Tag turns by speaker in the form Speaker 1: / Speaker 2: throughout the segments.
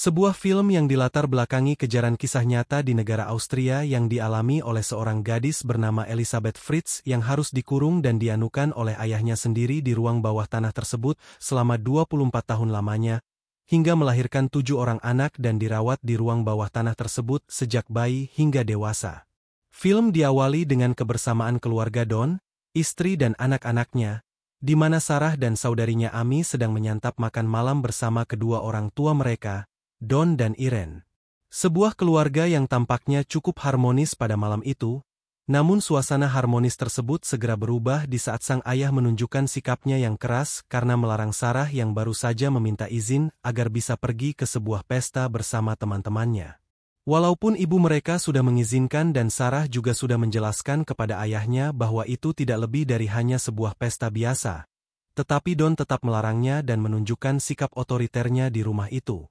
Speaker 1: Sebuah film yang dilatar belakangi kejaran kisah nyata di negara Austria yang dialami oleh seorang gadis bernama Elisabeth Fritz yang harus dikurung dan dianukan oleh ayahnya sendiri di ruang bawah tanah tersebut selama 24 tahun lamanya, hingga melahirkan 7 orang anak dan dirawat di ruang bawah tanah tersebut sejak bayi hingga dewasa. Film diawali dengan kebersamaan keluarga Don, istri dan anak-anaknya, di mana Sarah dan saudarinya Amy sedang menyantap makan malam bersama kedua orang tua mereka, Don dan Irene. Sebuah keluarga yang tampaknya cukup harmonis pada malam itu, namun suasana harmonis tersebut segera berubah di saat sang ayah menunjukkan sikapnya yang keras karena melarang Sarah yang baru saja meminta izin agar bisa pergi ke sebuah pesta bersama teman-temannya. Walaupun ibu mereka sudah mengizinkan dan Sarah juga sudah menjelaskan kepada ayahnya bahwa itu tidak lebih dari hanya sebuah pesta biasa, tetapi Don tetap melarangnya dan menunjukkan sikap otoriternya di rumah itu.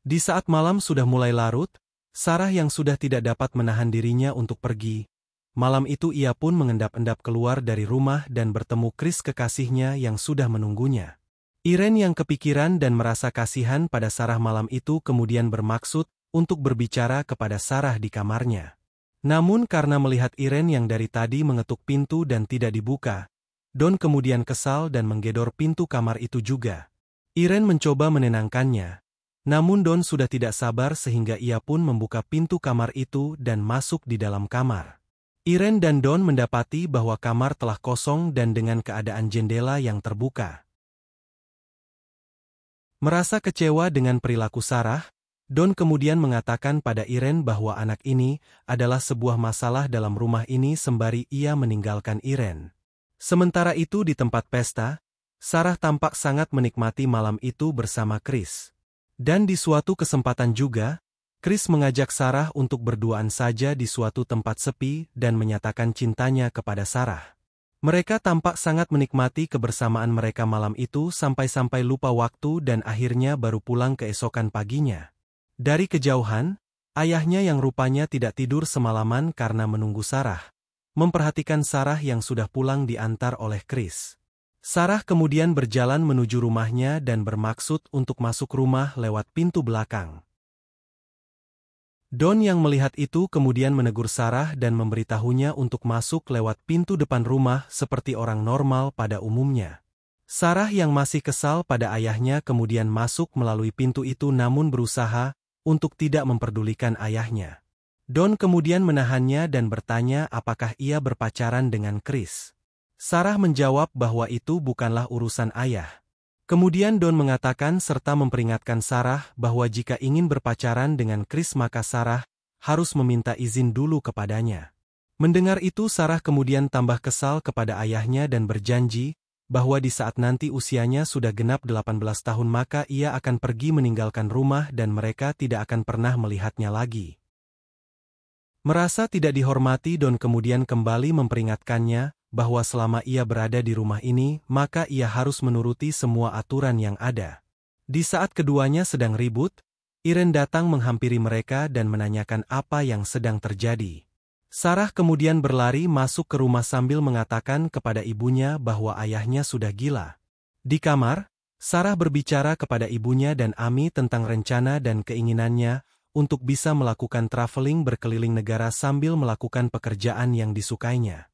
Speaker 1: Di saat malam sudah mulai larut, Sarah yang sudah tidak dapat menahan dirinya untuk pergi. Malam itu ia pun mengendap-endap keluar dari rumah dan bertemu Chris kekasihnya yang sudah menunggunya. Irene yang kepikiran dan merasa kasihan pada Sarah malam itu kemudian bermaksud untuk berbicara kepada Sarah di kamarnya. Namun karena melihat Irene yang dari tadi mengetuk pintu dan tidak dibuka, Don kemudian kesal dan menggedor pintu kamar itu juga. Irene mencoba menenangkannya. Namun Don sudah tidak sabar sehingga ia pun membuka pintu kamar itu dan masuk di dalam kamar. Irene dan Don mendapati bahwa kamar telah kosong dan dengan keadaan jendela yang terbuka. Merasa kecewa dengan perilaku Sarah, Don kemudian mengatakan pada Irene bahwa anak ini adalah sebuah masalah dalam rumah ini sembari ia meninggalkan Irene. Sementara itu di tempat pesta, Sarah tampak sangat menikmati malam itu bersama Chris. Dan di suatu kesempatan juga, Chris mengajak Sarah untuk berduaan saja di suatu tempat sepi dan menyatakan cintanya kepada Sarah. Mereka tampak sangat menikmati kebersamaan mereka malam itu sampai-sampai lupa waktu dan akhirnya baru pulang keesokan paginya. Dari kejauhan, ayahnya yang rupanya tidak tidur semalaman karena menunggu Sarah, memperhatikan Sarah yang sudah pulang diantar oleh Chris. Sarah kemudian berjalan menuju rumahnya dan bermaksud untuk masuk rumah lewat pintu belakang. Don yang melihat itu kemudian menegur Sarah dan memberitahunya untuk masuk lewat pintu depan rumah seperti orang normal pada umumnya. Sarah yang masih kesal pada ayahnya kemudian masuk melalui pintu itu namun berusaha untuk tidak memperdulikan ayahnya. Don kemudian menahannya dan bertanya apakah ia berpacaran dengan Chris. Sarah menjawab bahwa itu bukanlah urusan ayah. Kemudian Don mengatakan serta memperingatkan Sarah bahwa jika ingin berpacaran dengan Chris maka Sarah harus meminta izin dulu kepadanya. Mendengar itu Sarah kemudian tambah kesal kepada ayahnya dan berjanji bahwa di saat nanti usianya sudah genap 18 tahun maka ia akan pergi meninggalkan rumah dan mereka tidak akan pernah melihatnya lagi. Merasa tidak dihormati Don kemudian kembali memperingatkannya bahwa selama ia berada di rumah ini, maka ia harus menuruti semua aturan yang ada. Di saat keduanya sedang ribut, Irene datang menghampiri mereka dan menanyakan apa yang sedang terjadi. Sarah kemudian berlari masuk ke rumah sambil mengatakan kepada ibunya bahwa ayahnya sudah gila. Di kamar, Sarah berbicara kepada ibunya dan Amy tentang rencana dan keinginannya untuk bisa melakukan traveling berkeliling negara sambil melakukan pekerjaan yang disukainya.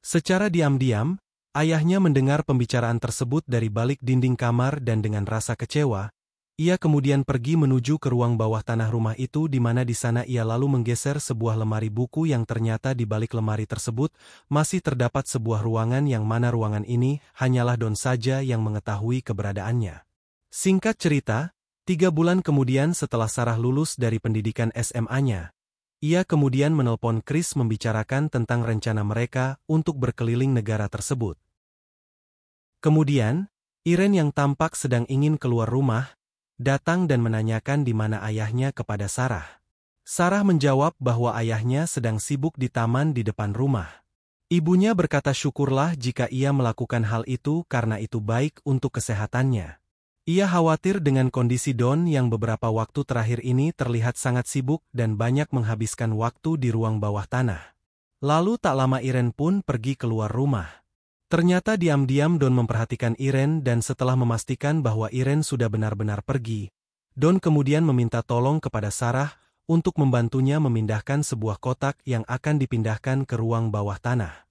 Speaker 1: Secara diam-diam, ayahnya mendengar pembicaraan tersebut dari balik dinding kamar dan dengan rasa kecewa, ia kemudian pergi menuju ke ruang bawah tanah rumah itu di mana di sana ia lalu menggeser sebuah lemari buku yang ternyata di balik lemari tersebut masih terdapat sebuah ruangan yang mana ruangan ini hanyalah Don saja yang mengetahui keberadaannya. Singkat cerita, 3 bulan kemudian setelah Sarah lulus dari pendidikan SMA-nya, ia kemudian menelpon Chris membicarakan tentang rencana mereka untuk berkeliling negara tersebut. Kemudian, Irene yang tampak sedang ingin keluar rumah, datang dan menanyakan di mana ayahnya kepada Sarah. Sarah menjawab bahwa ayahnya sedang sibuk di taman di depan rumah. Ibunya berkata syukurlah jika ia melakukan hal itu karena itu baik untuk kesehatannya. Ia khawatir dengan kondisi Don yang beberapa waktu terakhir ini terlihat sangat sibuk dan banyak menghabiskan waktu di ruang bawah tanah. Lalu tak lama Irene pun pergi keluar rumah. Ternyata diam-diam Don memperhatikan Irene dan setelah memastikan bahwa Irene sudah benar-benar pergi, Don kemudian meminta tolong kepada Sarah untuk membantunya memindahkan sebuah kotak yang akan dipindahkan ke ruang bawah tanah.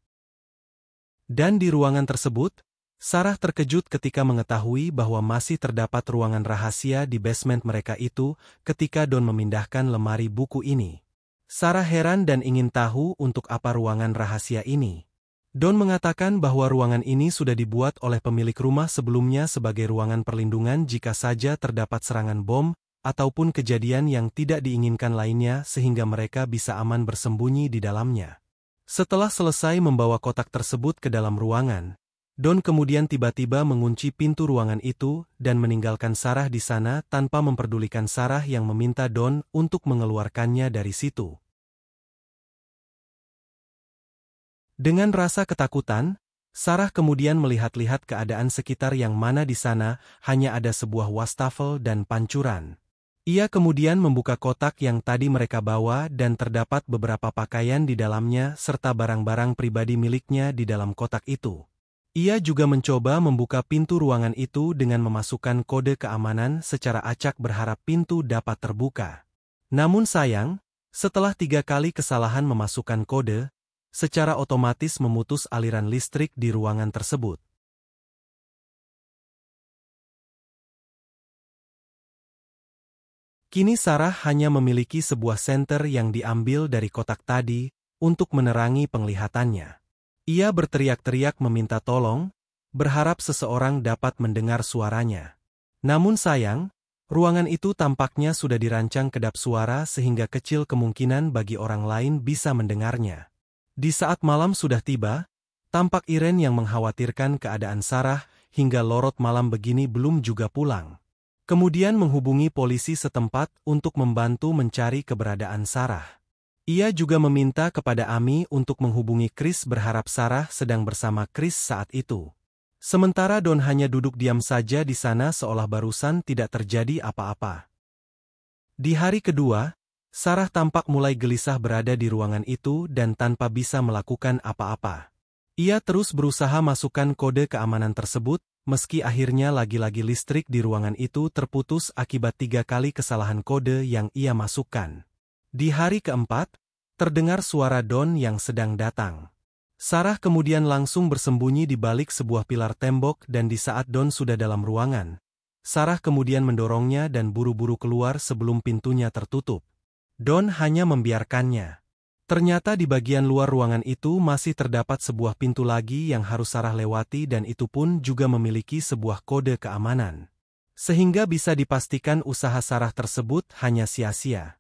Speaker 1: Dan di ruangan tersebut, Sarah terkejut ketika mengetahui bahwa masih terdapat ruangan rahasia di basement mereka itu ketika Don memindahkan lemari buku ini. Sarah heran dan ingin tahu untuk apa ruangan rahasia ini. Don mengatakan bahwa ruangan ini sudah dibuat oleh pemilik rumah sebelumnya sebagai ruangan perlindungan jika saja terdapat serangan bom ataupun kejadian yang tidak diinginkan lainnya sehingga mereka bisa aman bersembunyi di dalamnya. Setelah selesai membawa kotak tersebut ke dalam ruangan, Don kemudian tiba-tiba mengunci pintu ruangan itu dan meninggalkan Sarah di sana tanpa memperdulikan Sarah yang meminta Don untuk mengeluarkannya dari situ. Dengan rasa ketakutan, Sarah kemudian melihat-lihat keadaan sekitar yang mana di sana hanya ada sebuah wastafel dan pancuran. Ia kemudian membuka kotak yang tadi mereka bawa dan terdapat beberapa pakaian di dalamnya serta barang-barang pribadi miliknya di dalam kotak itu. Ia juga mencoba membuka pintu ruangan itu dengan memasukkan kode keamanan secara acak berharap pintu dapat terbuka. Namun sayang, setelah 3 kali kesalahan memasukkan kode, secara otomatis memutus aliran listrik di ruangan tersebut. Kini Sarah hanya memiliki sebuah senter yang diambil dari kotak tadi untuk menerangi penglihatannya. Ia berteriak-teriak meminta tolong, berharap seseorang dapat mendengar suaranya. Namun sayang, ruangan itu tampaknya sudah dirancang kedap suara sehingga kecil kemungkinan bagi orang lain bisa mendengarnya. Di saat malam sudah tiba, tampak Irene yang mengkhawatirkan keadaan Sarah hingga larut malam begini belum juga pulang. Kemudian menghubungi polisi setempat untuk membantu mencari keberadaan Sarah. Ia juga meminta kepada Amy untuk menghubungi Chris berharap Sarah sedang bersama Chris saat itu. Sementara Don hanya duduk diam saja di sana seolah barusan tidak terjadi apa-apa. Di hari kedua, Sarah tampak mulai gelisah berada di ruangan itu dan tanpa bisa melakukan apa-apa. Ia terus berusaha masukkan kode keamanan tersebut, meski akhirnya lagi-lagi listrik di ruangan itu terputus akibat 3 kali kesalahan kode yang ia masukkan. Di hari keempat, terdengar suara Don yang sedang datang. Sarah kemudian langsung bersembunyi di balik sebuah pilar tembok dan di saat Don sudah dalam ruangan, Sarah kemudian mendorongnya dan buru-buru keluar sebelum pintunya tertutup. Don hanya membiarkannya. Ternyata di bagian luar ruangan itu masih terdapat sebuah pintu lagi yang harus Sarah lewati dan itu pun juga memiliki sebuah kode keamanan. Sehingga bisa dipastikan usaha Sarah tersebut hanya sia-sia.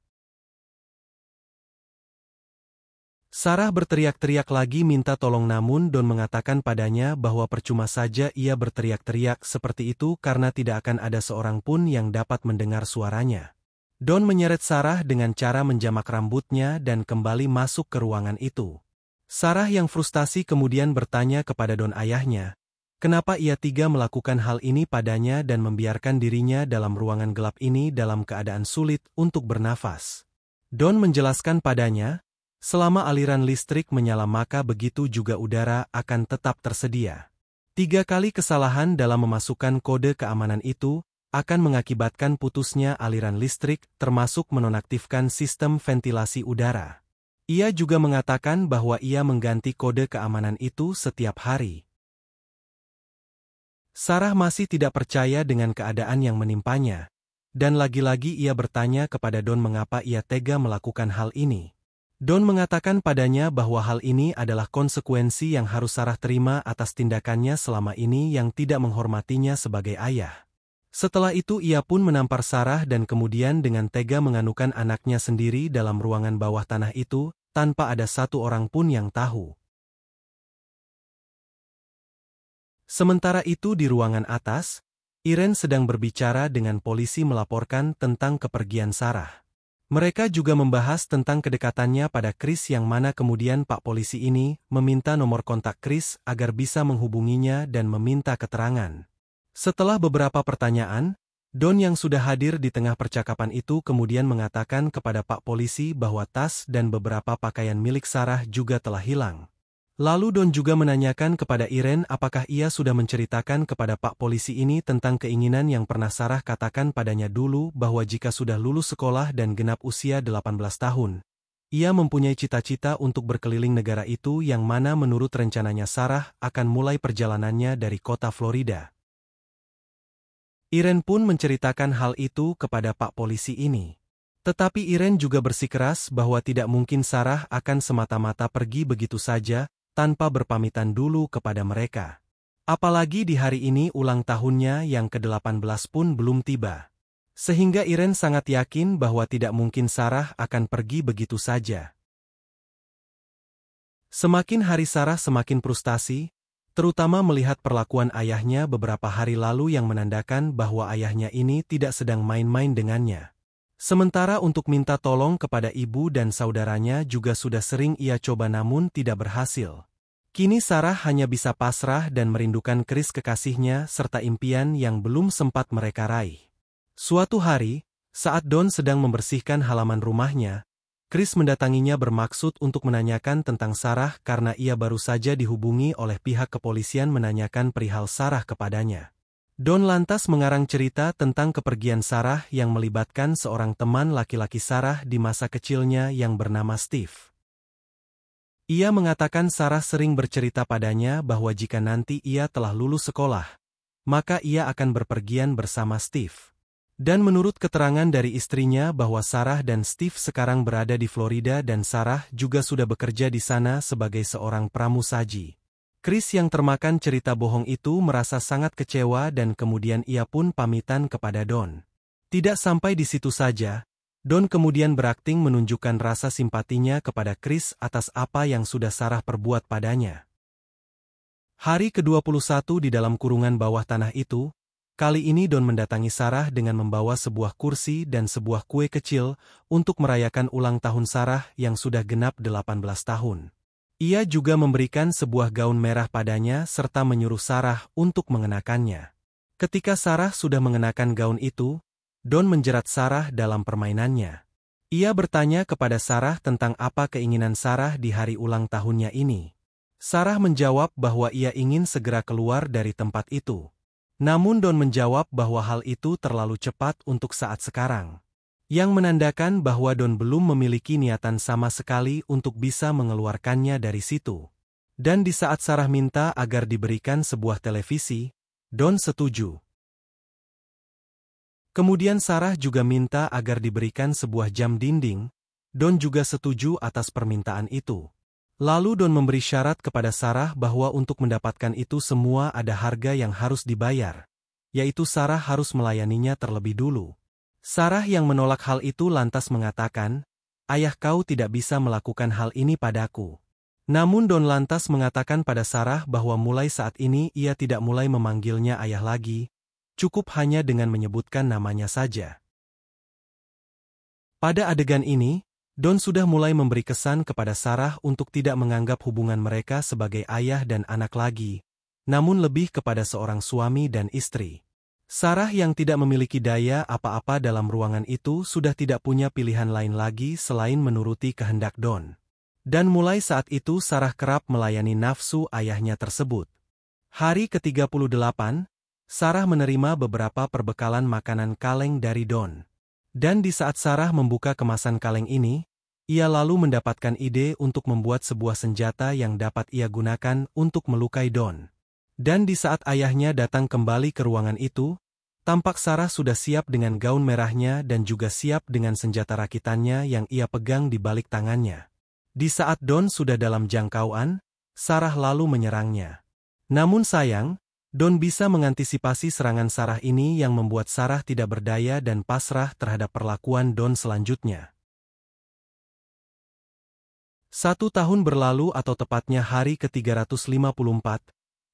Speaker 1: Sarah berteriak-teriak lagi minta tolong namun Don mengatakan padanya bahwa percuma saja ia berteriak-teriak seperti itu karena tidak akan ada seorang pun yang dapat mendengar suaranya. Don menyeret Sarah dengan cara menjamak rambutnya dan kembali masuk ke ruangan itu. Sarah yang frustasi kemudian bertanya kepada Don ayahnya, kenapa ia tega melakukan hal ini padanya dan membiarkan dirinya dalam ruangan gelap ini dalam keadaan sulit untuk bernafas. Don menjelaskan padanya, selama aliran listrik menyala maka begitu juga udara akan tetap tersedia. 3 kali kesalahan dalam memasukkan kode keamanan itu akan mengakibatkan putusnya aliran listrik termasuk menonaktifkan sistem ventilasi udara. Ia juga mengatakan bahwa ia mengganti kode keamanan itu setiap hari. Sarah masih tidak percaya dengan keadaan yang menimpanya, dan lagi-lagi ia bertanya kepada Don mengapa ia tega melakukan hal ini. Don mengatakan padanya bahwa hal ini adalah konsekuensi yang harus Sarah terima atas tindakannya selama ini yang tidak menghormatinya sebagai ayah. Setelah itu ia pun menampar Sarah dan kemudian dengan tega menganukan anaknya sendiri dalam ruangan bawah tanah itu, tanpa ada satu orang pun yang tahu. Sementara itu di ruangan atas, Irene sedang berbicara dengan polisi melaporkan tentang kepergian Sarah. Mereka juga membahas tentang kedekatannya pada Chris yang mana kemudian Pak Polisi ini meminta nomor kontak Chris agar bisa menghubunginya dan meminta keterangan. Setelah beberapa pertanyaan, Don yang sudah hadir di tengah percakapan itu kemudian mengatakan kepada Pak Polisi bahwa tas dan beberapa pakaian milik Sarah juga telah hilang. Lalu Don juga menanyakan kepada Irene apakah ia sudah menceritakan kepada Pak Polisi ini tentang keinginan yang pernah Sarah katakan padanya dulu bahwa jika sudah lulus sekolah dan genap usia 18 tahun, ia mempunyai cita-cita untuk berkeliling negara itu yang mana menurut rencananya Sarah akan mulai perjalanannya dari kota Florida. Irene pun menceritakan hal itu kepada Pak Polisi ini. Tetapi Irene juga bersikeras bahwa tidak mungkin Sarah akan semata-mata pergi begitu saja, tanpa berpamitan dulu kepada mereka. Apalagi di hari ini ulang tahunnya yang ke-18 pun belum tiba. Sehingga Irene sangat yakin bahwa tidak mungkin Sarah akan pergi begitu saja. Semakin hari Sarah semakin frustasi, terutama melihat perlakuan ayahnya beberapa hari lalu yang menandakan bahwa ayahnya ini tidak sedang main-main dengannya. Sementara untuk minta tolong kepada ibu dan saudaranya juga sudah sering ia coba namun tidak berhasil. Kini Sarah hanya bisa pasrah dan merindukan Chris kekasihnya serta impian yang belum sempat mereka raih. Suatu hari, saat Don sedang membersihkan halaman rumahnya, Chris mendatanginya bermaksud untuk menanyakan tentang Sarah karena ia baru saja dihubungi oleh pihak kepolisian menanyakan perihal Sarah kepadanya. Don lantas mengarang cerita tentang kepergian Sarah yang melibatkan seorang teman laki-laki Sarah di masa kecilnya yang bernama Steve. Ia mengatakan Sarah sering bercerita padanya bahwa jika nanti ia telah lulus sekolah, maka ia akan berpergian bersama Steve. Dan menurut keterangan dari istrinya bahwa Sarah dan Steve sekarang berada di Florida dan Sarah juga sudah bekerja di sana sebagai seorang pramusaji. Chris yang termakan cerita bohong itu merasa sangat kecewa dan kemudian ia pun pamitan kepada Don. Tidak sampai di situ saja, Don kemudian berakting menunjukkan rasa simpatinya kepada Chris atas apa yang sudah Sarah perbuat padanya. Hari ke-21 di dalam kurungan bawah tanah itu, kali ini Don mendatangi Sarah dengan membawa sebuah kursi dan sebuah kue kecil untuk merayakan ulang tahun Sarah yang sudah genap 18 tahun. Ia juga memberikan sebuah gaun merah padanya serta menyuruh Sarah untuk mengenakannya. Ketika Sarah sudah mengenakan gaun itu, Don menjerat Sarah dalam permainannya. Ia bertanya kepada Sarah tentang apa keinginan Sarah di hari ulang tahunnya ini. Sarah menjawab bahwa ia ingin segera keluar dari tempat itu. Namun Don menjawab bahwa hal itu terlalu cepat untuk saat sekarang. Yang menandakan bahwa Don belum memiliki niatan sama sekali untuk bisa mengeluarkannya dari situ. Dan di saat Sarah minta agar diberikan sebuah televisi, Don setuju. Kemudian Sarah juga minta agar diberikan sebuah jam dinding, Don juga setuju atas permintaan itu. Lalu Don memberi syarat kepada Sarah bahwa untuk mendapatkan itu semua ada harga yang harus dibayar, yaitu Sarah harus melayaninya terlebih dulu. Sarah yang menolak hal itu lantas mengatakan, "Ayah kau tidak bisa melakukan hal ini padaku." Namun Don lantas mengatakan pada Sarah bahwa mulai saat ini ia tidak mulai memanggilnya ayah lagi, cukup hanya dengan menyebutkan namanya saja. Pada adegan ini, Don sudah mulai memberi kesan kepada Sarah untuk tidak menganggap hubungan mereka sebagai ayah dan anak lagi, namun lebih kepada seorang suami dan istri. Sarah yang tidak memiliki daya apa-apa dalam ruangan itu sudah tidak punya pilihan lain lagi selain menuruti kehendak Don. Dan mulai saat itu Sarah kerap melayani nafsu ayahnya tersebut. Hari ke-38, Sarah menerima beberapa perbekalan makanan kaleng dari Don. Dan di saat Sarah membuka kemasan kaleng ini, ia lalu mendapatkan ide untuk membuat sebuah senjata yang dapat ia gunakan untuk melukai Don. Dan di saat ayahnya datang kembali ke ruangan itu, tampak Sarah sudah siap dengan gaun merahnya dan juga siap dengan senjata rakitannya yang ia pegang di balik tangannya. Di saat Don sudah dalam jangkauan, Sarah lalu menyerangnya. Namun sayang, Don bisa mengantisipasi serangan Sarah ini yang membuat Sarah tidak berdaya dan pasrah terhadap perlakuan Don selanjutnya. 1 tahun berlalu atau tepatnya hari ke-354,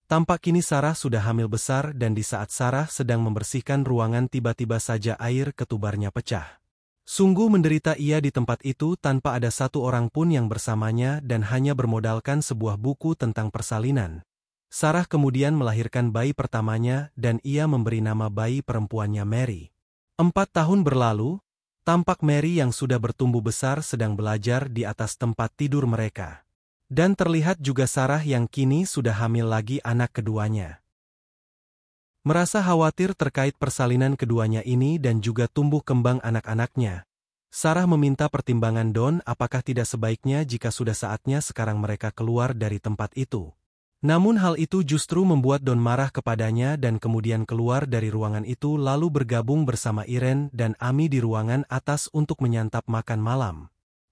Speaker 1: tampak kini Sarah sudah hamil besar dan di saat Sarah sedang membersihkan ruangan tiba-tiba saja air ketubarnya pecah. Sungguh menderita ia di tempat itu tanpa ada satu orang pun yang bersamanya dan hanya bermodalkan sebuah buku tentang persalinan. Sarah kemudian melahirkan bayi pertamanya dan ia memberi nama bayi perempuannya Mary. 4 tahun berlalu, tampak Mary yang sudah bertumbuh besar sedang belajar di atas tempat tidur mereka. Dan terlihat juga Sarah yang kini sudah hamil lagi anak keduanya. Merasa khawatir terkait persalinan keduanya ini dan juga tumbuh kembang anak-anaknya, Sarah meminta pertimbangan Don apakah tidak sebaiknya jika sudah saatnya sekarang mereka keluar dari tempat itu. Namun hal itu justru membuat Don marah kepadanya dan kemudian keluar dari ruangan itu lalu bergabung bersama Irene dan Amy di ruangan atas untuk menyantap makan malam.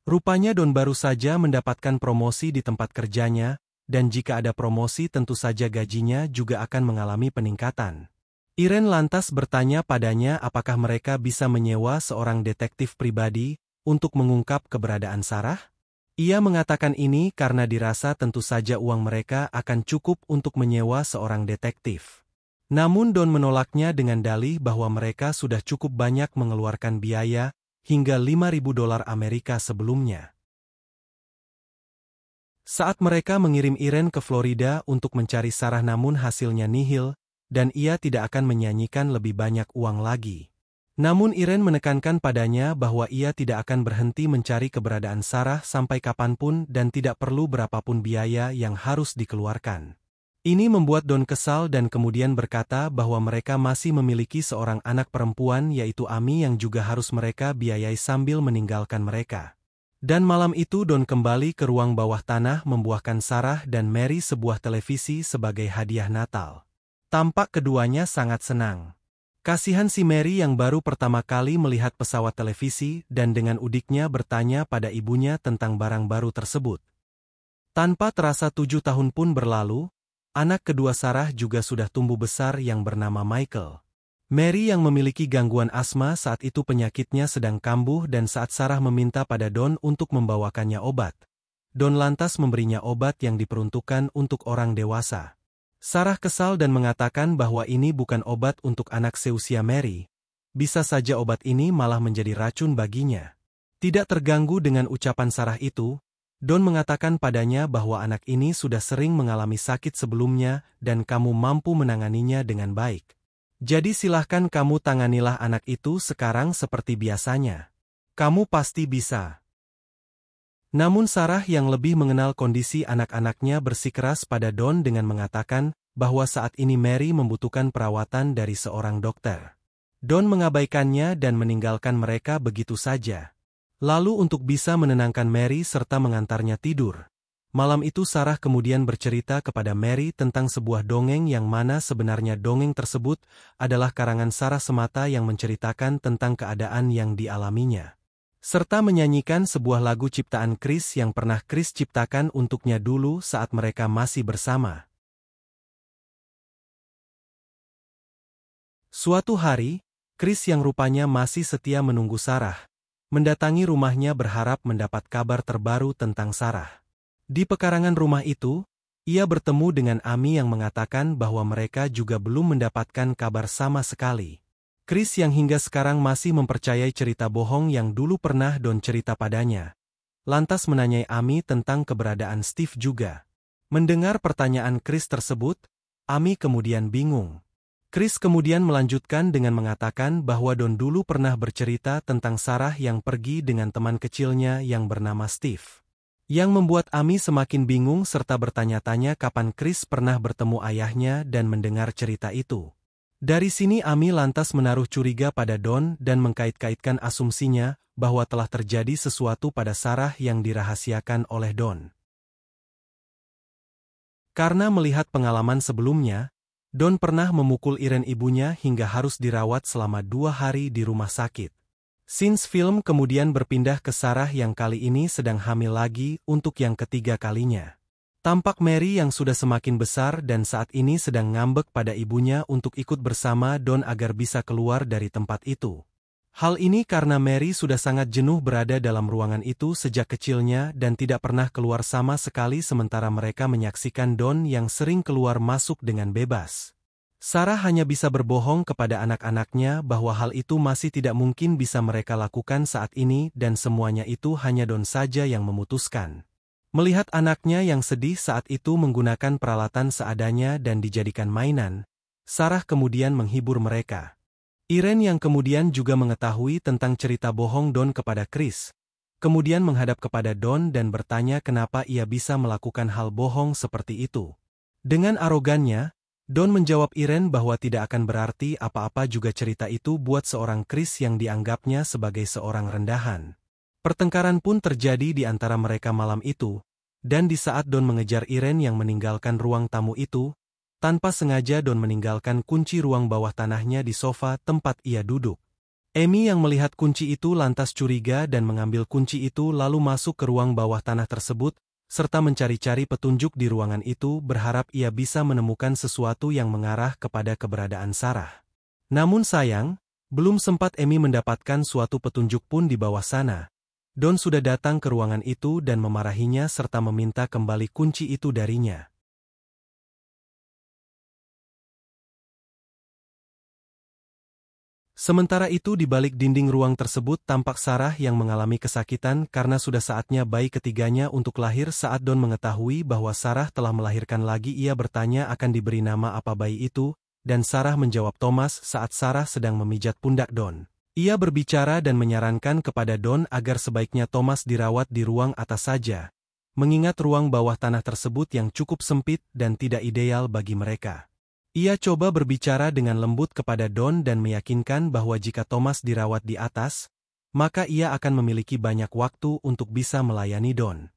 Speaker 1: Rupanya Don baru saja mendapatkan promosi di tempat kerjanya, dan jika ada promosi tentu saja gajinya juga akan mengalami peningkatan. Irene lantas bertanya padanya apakah mereka bisa menyewa seorang detektif pribadi untuk mengungkap keberadaan Sarah? Ia mengatakan ini karena dirasa tentu saja uang mereka akan cukup untuk menyewa seorang detektif. Namun Don menolaknya dengan dalih bahwa mereka sudah cukup banyak mengeluarkan biaya, hingga $5.000 Amerika sebelumnya. Saat mereka mengirim Irene ke Florida untuk mencari Sarah namun hasilnya nihil, dan ia tidak akan menyanyikan lebih banyak uang lagi. Namun Irene menekankan padanya bahwa ia tidak akan berhenti mencari keberadaan Sarah sampai kapanpun dan tidak perlu berapapun biaya yang harus dikeluarkan. Ini membuat Don kesal dan kemudian berkata bahwa mereka masih memiliki seorang anak perempuan yaitu Amy yang juga harus mereka biayai sambil meninggalkan mereka. Dan malam itu Don kembali ke ruang bawah tanah membuahkan Sarah dan Mary sebuah televisi sebagai hadiah Natal. Tampak keduanya sangat senang. Kasihan si Mary yang baru pertama kali melihat pesawat televisi dan dengan udiknya bertanya pada ibunya tentang barang baru tersebut. Tanpa terasa 7 tahun pun berlalu, anak kedua Sarah juga sudah tumbuh besar yang bernama Michael. Mary yang memiliki gangguan asma saat itu penyakitnya sedang kambuh dan saat Sarah meminta pada Don untuk membawakannya obat, Don lantas memberinya obat yang diperuntukkan untuk orang dewasa. Sarah kesal dan mengatakan bahwa ini bukan obat untuk anak seusia Mary. Bisa saja obat ini malah menjadi racun baginya. Tidak terganggu dengan ucapan Sarah itu, Don mengatakan padanya bahwa anak ini sudah sering mengalami sakit sebelumnya dan kamu mampu menanganinya dengan baik. Jadi silahkan kamu tanganilah anak itu sekarang seperti biasanya. Kamu pasti bisa. Namun Sarah yang lebih mengenal kondisi anak-anaknya bersikeras pada Don dengan mengatakan bahwa saat ini Mary membutuhkan perawatan dari seorang dokter. Don mengabaikannya dan meninggalkan mereka begitu saja. Lalu untuk bisa menenangkan Mary serta mengantarnya tidur, malam itu Sarah kemudian bercerita kepada Mary tentang sebuah dongeng yang mana sebenarnya dongeng tersebut adalah karangan Sarah semata yang menceritakan tentang keadaan yang dialaminya. Serta menyanyikan sebuah lagu ciptaan Chris yang pernah Chris ciptakan untuknya dulu saat mereka masih bersama. Suatu hari, Chris yang rupanya masih setia menunggu Sarah, mendatangi rumahnya berharap mendapat kabar terbaru tentang Sarah. Di pekarangan rumah itu, ia bertemu dengan Amy yang mengatakan bahwa mereka juga belum mendapatkan kabar sama sekali. Chris yang hingga sekarang masih mempercayai cerita bohong yang dulu pernah Don cerita padanya, lantas menanyai Amy tentang keberadaan Steve juga. Mendengar pertanyaan Chris tersebut, Amy kemudian bingung. Chris kemudian melanjutkan dengan mengatakan bahwa Don dulu pernah bercerita tentang Sarah yang pergi dengan teman kecilnya yang bernama Steve. Yang membuat Amy semakin bingung serta bertanya-tanya kapan Chris pernah bertemu ayahnya dan mendengar cerita itu. Dari sini Amy lantas menaruh curiga pada Don dan mengkait-kaitkan asumsinya bahwa telah terjadi sesuatu pada Sarah yang dirahasiakan oleh Don. Karena melihat pengalaman sebelumnya, Don pernah memukul Irene ibunya hingga harus dirawat selama 2 hari di rumah sakit. Scenes film kemudian berpindah ke Sarah yang kali ini sedang hamil lagi untuk yang ketiga kalinya. Tampak Mary yang sudah semakin besar dan saat ini sedang ngambek pada ibunya untuk ikut bersama Don agar bisa keluar dari tempat itu. Hal ini karena Mary sudah sangat jenuh berada dalam ruangan itu sejak kecilnya dan tidak pernah keluar sama sekali sementara mereka menyaksikan Don yang sering keluar masuk dengan bebas. Sarah hanya bisa berbohong kepada anak-anaknya bahwa hal itu masih tidak mungkin bisa mereka lakukan saat ini dan semuanya itu hanya Don saja yang memutuskan. Melihat anaknya yang sedih saat itu menggunakan peralatan seadanya dan dijadikan mainan, Sarah kemudian menghibur mereka. Irene yang kemudian juga mengetahui tentang cerita bohong Don kepada Chris, kemudian menghadap kepada Don dan bertanya kenapa ia bisa melakukan hal bohong seperti itu. Dengan arogannya, Don menjawab Irene bahwa tidak akan berarti apa-apa juga cerita itu buat seorang Chris yang dianggapnya sebagai seorang rendahan. Pertengkaran pun terjadi di antara mereka malam itu, dan di saat Don mengejar Irene yang meninggalkan ruang tamu itu, tanpa sengaja Don meninggalkan kunci ruang bawah tanahnya di sofa tempat ia duduk. Amy yang melihat kunci itu lantas curiga dan mengambil kunci itu lalu masuk ke ruang bawah tanah tersebut, serta mencari-cari petunjuk di ruangan itu berharap ia bisa menemukan sesuatu yang mengarah kepada keberadaan Sarah. Namun sayang, belum sempat Amy mendapatkan suatu petunjuk pun di bawah sana. Don sudah datang ke ruangan itu dan memarahinya serta meminta kembali kunci itu darinya. Sementara itu di balik dinding ruang tersebut tampak Sarah yang mengalami kesakitan karena sudah saatnya bayi ketiganya untuk lahir. Saat Don mengetahui bahwa Sarah telah melahirkan lagi, ia bertanya akan diberi nama apa bayi itu, dan Sarah menjawab Thomas saat Sarah sedang memijat pundak Don. Ia berbicara dan menyarankan kepada Don agar sebaiknya Thomas dirawat di ruang atas saja, mengingat ruang bawah tanah tersebut yang cukup sempit dan tidak ideal bagi mereka. Ia coba berbicara dengan lembut kepada Don dan meyakinkan bahwa jika Thomas dirawat di atas, maka ia akan memiliki banyak waktu untuk bisa melayani Don.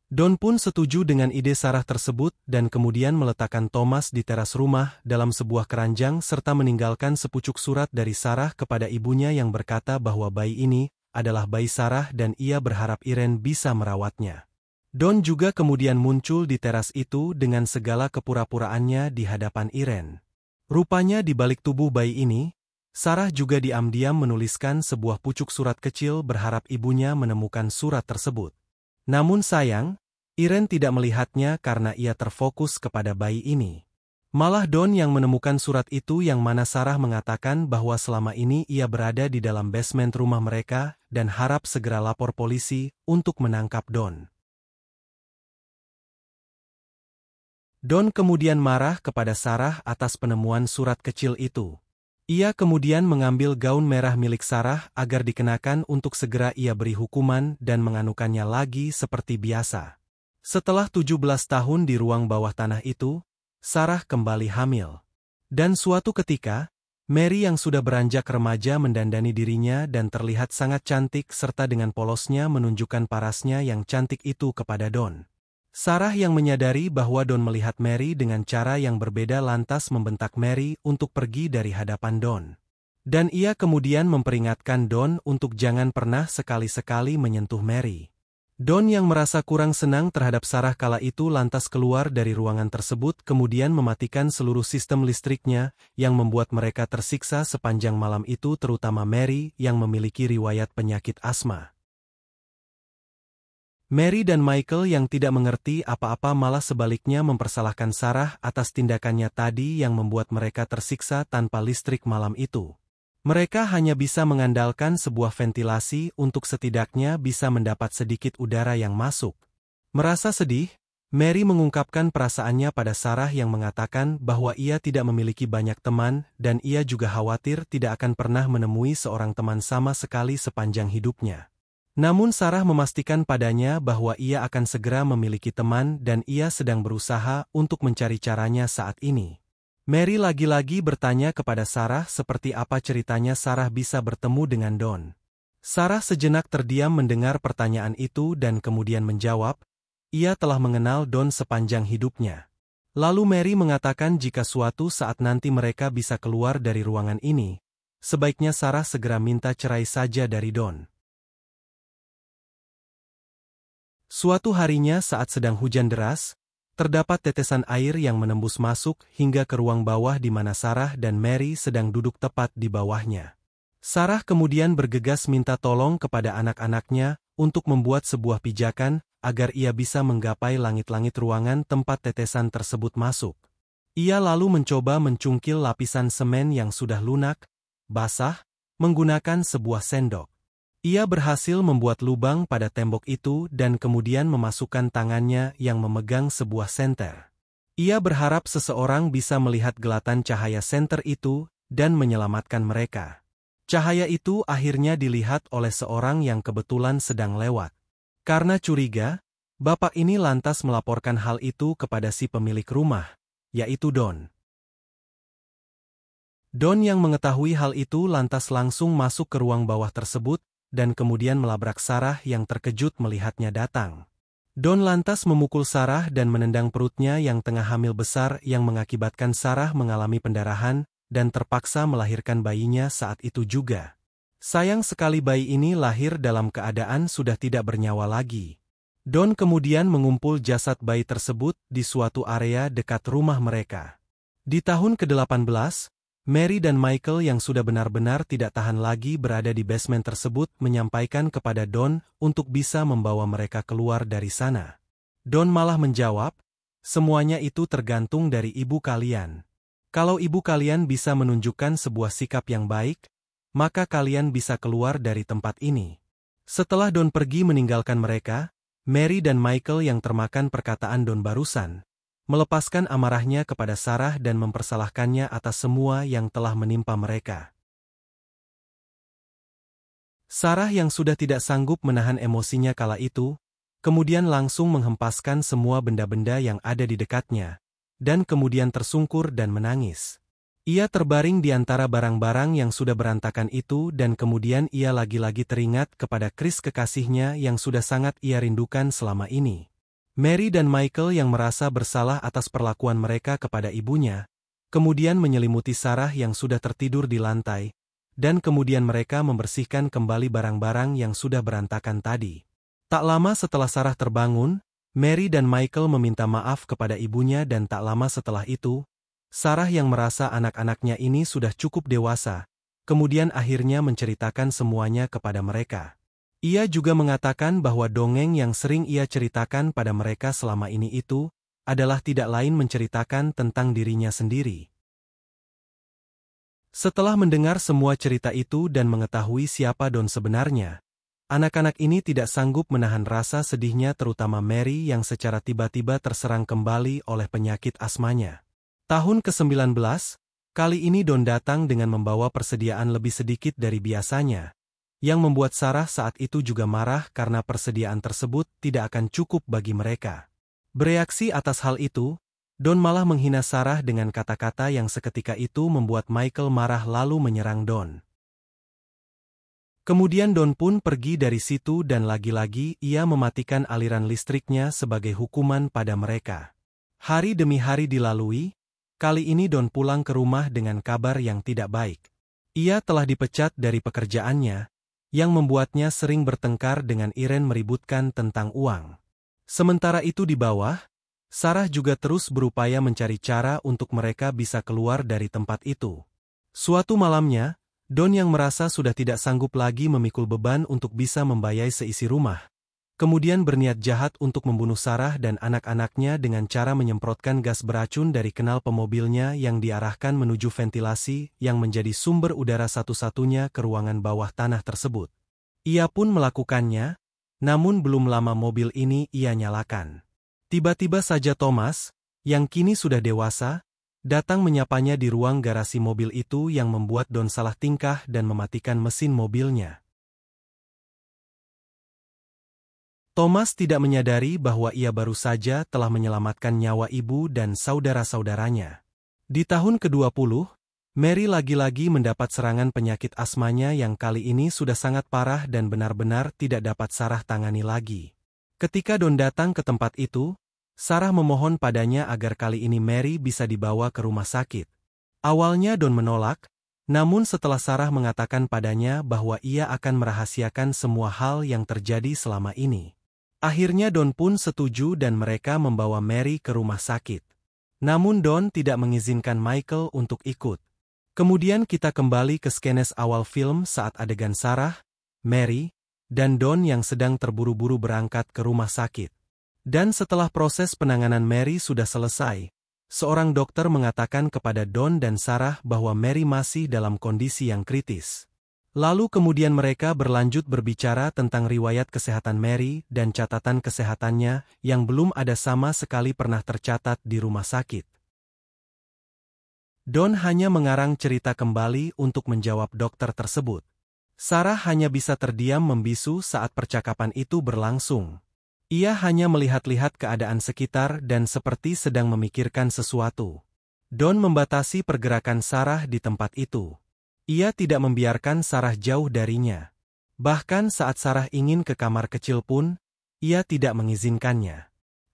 Speaker 1: Don pun setuju dengan ide Sarah tersebut dan kemudian meletakkan Thomas di teras rumah dalam sebuah keranjang serta meninggalkan sepucuk surat dari Sarah kepada ibunya yang berkata bahwa bayi ini adalah bayi Sarah dan ia berharap Irene bisa merawatnya. Don juga kemudian muncul di teras itu dengan segala kepura-puraannya di hadapan Irene. Rupanya di balik tubuh bayi ini, Sarah juga diam-diam menuliskan sebuah pucuk surat kecil berharap ibunya menemukan surat tersebut. Namun sayang, Irene tidak melihatnya karena ia terfokus kepada bayi ini. Malah Don yang menemukan surat itu yang mana Sarah mengatakan bahwa selama ini ia berada di dalam basement rumah mereka dan harap segera lapor polisi untuk menangkap Don. Don kemudian marah kepada Sarah atas penemuan surat kecil itu. Ia kemudian mengambil gaun merah milik Sarah agar dikenakan untuk segera ia beri hukuman dan menganukannya lagi seperti biasa. Setelah 17 tahun di ruang bawah tanah itu, Sarah kembali hamil. Dan suatu ketika, Mary yang sudah beranjak remaja mendandani dirinya dan terlihat sangat cantik serta dengan polosnya menunjukkan parasnya yang cantik itu kepada Don. Sarah yang menyadari bahwa Don melihat Mary dengan cara yang berbeda lantas membentak Mary untuk pergi dari hadapan Don. Dan ia kemudian memperingatkan Don untuk jangan pernah sekali-sekali menyentuh Mary. Don yang merasa kurang senang terhadap Sarah kala itu lantas keluar dari ruangan tersebut kemudian mematikan seluruh sistem listriknya yang membuat mereka tersiksa sepanjang malam itu, terutama Mary yang memiliki riwayat penyakit asma. Mary dan Michael yang tidak mengerti apa-apa malah sebaliknya mempersalahkan Sarah atas tindakannya tadi yang membuat mereka tersiksa tanpa listrik malam itu. Mereka hanya bisa mengandalkan sebuah ventilasi untuk setidaknya bisa mendapat sedikit udara yang masuk. Merasa sedih, Mary mengungkapkan perasaannya pada Sarah yang mengatakan bahwa ia tidak memiliki banyak teman dan ia juga khawatir tidak akan pernah menemui seorang teman sama sekali sepanjang hidupnya. Namun Sarah memastikan padanya bahwa ia akan segera memiliki teman dan ia sedang berusaha untuk mencari caranya saat ini. Mary lagi-lagi bertanya kepada Sarah seperti apa ceritanya Sarah bisa bertemu dengan Don. Sarah sejenak terdiam mendengar pertanyaan itu dan kemudian menjawab, ia telah mengenal Don sepanjang hidupnya. Lalu Mary mengatakan jika suatu saat nanti mereka bisa keluar dari ruangan ini, sebaiknya Sarah segera minta cerai saja dari Don. Suatu harinya saat sedang hujan deras, terdapat tetesan air yang menembus masuk hingga ke ruang bawah di mana Sarah dan Mary sedang duduk tepat di bawahnya. Sarah kemudian bergegas minta tolong kepada anak-anaknya untuk membuat sebuah pijakan agar ia bisa menggapai langit-langit ruangan tempat tetesan tersebut masuk. Ia lalu mencoba mencungkil lapisan semen yang sudah lunak, basah, menggunakan sebuah sendok. Ia berhasil membuat lubang pada tembok itu dan kemudian memasukkan tangannya yang memegang sebuah senter. Ia berharap seseorang bisa melihat gelatan cahaya senter itu dan menyelamatkan mereka. Cahaya itu akhirnya dilihat oleh seorang yang kebetulan sedang lewat. Karena curiga, bapak ini lantas melaporkan hal itu kepada si pemilik rumah, yaitu Don. Don yang mengetahui hal itu lantas langsung masuk ke ruang bawah tersebut, dan kemudian melabrak Sarah yang terkejut melihatnya datang. Don lantas memukul Sarah dan menendang perutnya yang tengah hamil besar yang mengakibatkan Sarah mengalami pendarahan, dan terpaksa melahirkan bayinya saat itu juga. Sayang sekali bayi ini lahir dalam keadaan sudah tidak bernyawa lagi. Don kemudian mengumpul jasad bayi tersebut di suatu area dekat rumah mereka. Di tahun ke-18, Mary dan Michael yang sudah benar-benar tidak tahan lagi berada di basement tersebut menyampaikan kepada Don untuk bisa membawa mereka keluar dari sana. Don malah menjawab, "Semuanya itu tergantung dari ibu kalian. Kalau ibu kalian bisa menunjukkan sebuah sikap yang baik, maka kalian bisa keluar dari tempat ini." Setelah Don pergi meninggalkan mereka, Mary dan Michael yang termakan perkataan Don barusan, melepaskan amarahnya kepada Sarah dan mempersalahkannya atas semua yang telah menimpa mereka. Sarah yang sudah tidak sanggup menahan emosinya kala itu, kemudian langsung menghempaskan semua benda-benda yang ada di dekatnya, dan kemudian tersungkur dan menangis. Ia terbaring di antara barang-barang yang sudah berantakan itu dan kemudian ia lagi-lagi teringat kepada Chris kekasihnya yang sudah sangat ia rindukan selama ini. Mary dan Michael yang merasa bersalah atas perlakuan mereka kepada ibunya, kemudian menyelimuti Sarah yang sudah tertidur di lantai, dan kemudian mereka membersihkan kembali barang-barang yang sudah berantakan tadi. Tak lama setelah Sarah terbangun, Mary dan Michael meminta maaf kepada ibunya dan tak lama setelah itu, Sarah yang merasa anak-anaknya ini sudah cukup dewasa, kemudian akhirnya menceritakan semuanya kepada mereka. Ia juga mengatakan bahwa dongeng yang sering ia ceritakan pada mereka selama ini itu, adalah tidak lain menceritakan tentang dirinya sendiri. Setelah mendengar semua cerita itu dan mengetahui siapa Don sebenarnya, anak-anak ini tidak sanggup menahan rasa sedihnya terutama Mary yang secara tiba-tiba terserang kembali oleh penyakit asmanya. Tahun ke-19, kali ini Don datang dengan membawa persediaan lebih sedikit dari biasanya, yang membuat Sarah saat itu juga marah karena persediaan tersebut tidak akan cukup bagi mereka. Bereaksi atas hal itu, Don malah menghina Sarah dengan kata-kata yang seketika itu membuat Michael marah lalu menyerang Don. Kemudian Don pun pergi dari situ dan lagi-lagi ia mematikan aliran listriknya sebagai hukuman pada mereka. Hari demi hari dilalui, kali ini Don pulang ke rumah dengan kabar yang tidak baik. Ia telah dipecat dari pekerjaannya, yang membuatnya sering bertengkar dengan Irene meributkan tentang uang. Sementara itu di bawah, Sarah juga terus berupaya mencari cara untuk mereka bisa keluar dari tempat itu. Suatu malamnya, Don yang merasa sudah tidak sanggup lagi memikul beban untuk bisa membayai seisi rumah, kemudian berniat jahat untuk membunuh Sarah dan anak-anaknya dengan cara menyemprotkan gas beracun dari knalpot mobilnya yang diarahkan menuju ventilasi yang menjadi sumber udara satu-satunya ke ruangan bawah tanah tersebut. Ia pun melakukannya, namun belum lama mobil ini ia nyalakan. Tiba-tiba saja Thomas, yang kini sudah dewasa, datang menyapanya di ruang garasi mobil itu yang membuat Don salah tingkah dan mematikan mesin mobilnya. Thomas tidak menyadari bahwa ia baru saja telah menyelamatkan nyawa ibu dan saudara-saudaranya. Di tahun ke-20, Mary lagi-lagi mendapat serangan penyakit asmanya yang kali ini sudah sangat parah dan benar-benar tidak dapat Sarah tangani lagi. Ketika Don datang ke tempat itu, Sarah memohon padanya agar kali ini Mary bisa dibawa ke rumah sakit. Awalnya Don menolak, namun setelah Sarah mengatakan padanya bahwa ia akan merahasiakan semua hal yang terjadi selama ini, akhirnya Don pun setuju dan mereka membawa Mary ke rumah sakit. Namun Don tidak mengizinkan Michael untuk ikut. Kemudian kita kembali ke skenes awal film saat adegan Sarah, Mary, dan Don yang sedang terburu-buru berangkat ke rumah sakit. Dan setelah proses penanganan Mary sudah selesai, seorang dokter mengatakan kepada Don dan Sarah bahwa Mary masih dalam kondisi yang kritis. Lalu kemudian mereka berlanjut berbicara tentang riwayat kesehatan Mary dan catatan kesehatannya yang belum ada sama sekali pernah tercatat di rumah sakit. Don hanya mengarang cerita kembali untuk menjawab dokter tersebut. Sarah hanya bisa terdiam membisu saat percakapan itu berlangsung. Ia hanya melihat-lihat keadaan sekitar dan seperti sedang memikirkan sesuatu. Don membatasi pergerakan Sarah di tempat itu. Ia tidak membiarkan Sarah jauh darinya. Bahkan saat Sarah ingin ke kamar kecil pun, ia tidak mengizinkannya.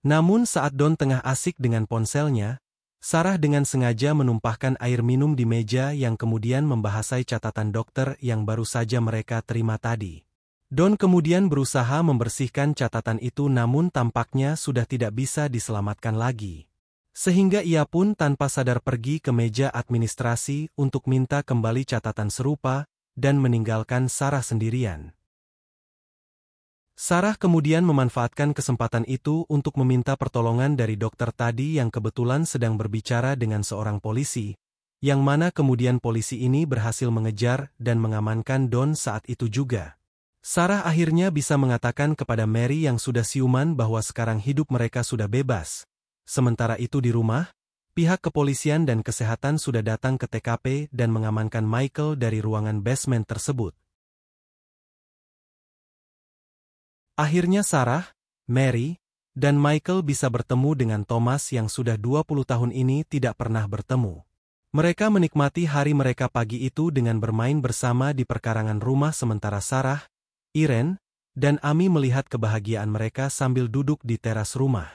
Speaker 1: Namun saat Don tengah asik dengan ponselnya, Sarah dengan sengaja menumpahkan air minum di meja yang kemudian membahasai catatan dokter yang baru saja mereka terima tadi. Don kemudian berusaha membersihkan catatan itu namun tampaknya sudah tidak bisa diselamatkan lagi. Sehingga ia pun tanpa sadar pergi ke meja administrasi untuk minta kembali catatan serupa dan meninggalkan Sarah sendirian. Sarah kemudian memanfaatkan kesempatan itu untuk meminta pertolongan dari dokter tadi yang kebetulan sedang berbicara dengan seorang polisi, yang mana kemudian polisi ini berhasil mengejar dan mengamankan Don saat itu juga. Sarah akhirnya bisa mengatakan kepada Mary yang sudah siuman bahwa sekarang hidup mereka sudah bebas. Sementara itu di rumah, pihak kepolisian dan kesehatan sudah datang ke TKP dan mengamankan Michael dari ruangan basement tersebut. Akhirnya Sarah, Mary, dan Michael bisa bertemu dengan Thomas yang sudah 20 tahun ini tidak pernah bertemu. Mereka menikmati hari mereka pagi itu dengan bermain bersama di perkarangan rumah sementara Sarah, Irene, dan Amy melihat kebahagiaan mereka sambil duduk di teras rumah.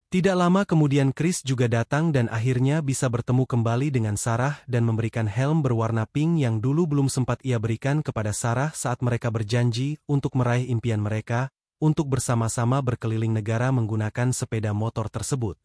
Speaker 1: Tidak lama kemudian Chris juga datang dan akhirnya bisa bertemu kembali dengan Sarah dan memberikan helm berwarna pink yang dulu belum sempat ia berikan kepada Sarah saat mereka berjanji untuk meraih impian mereka, untuk bersama-sama berkeliling negara menggunakan sepeda motor tersebut.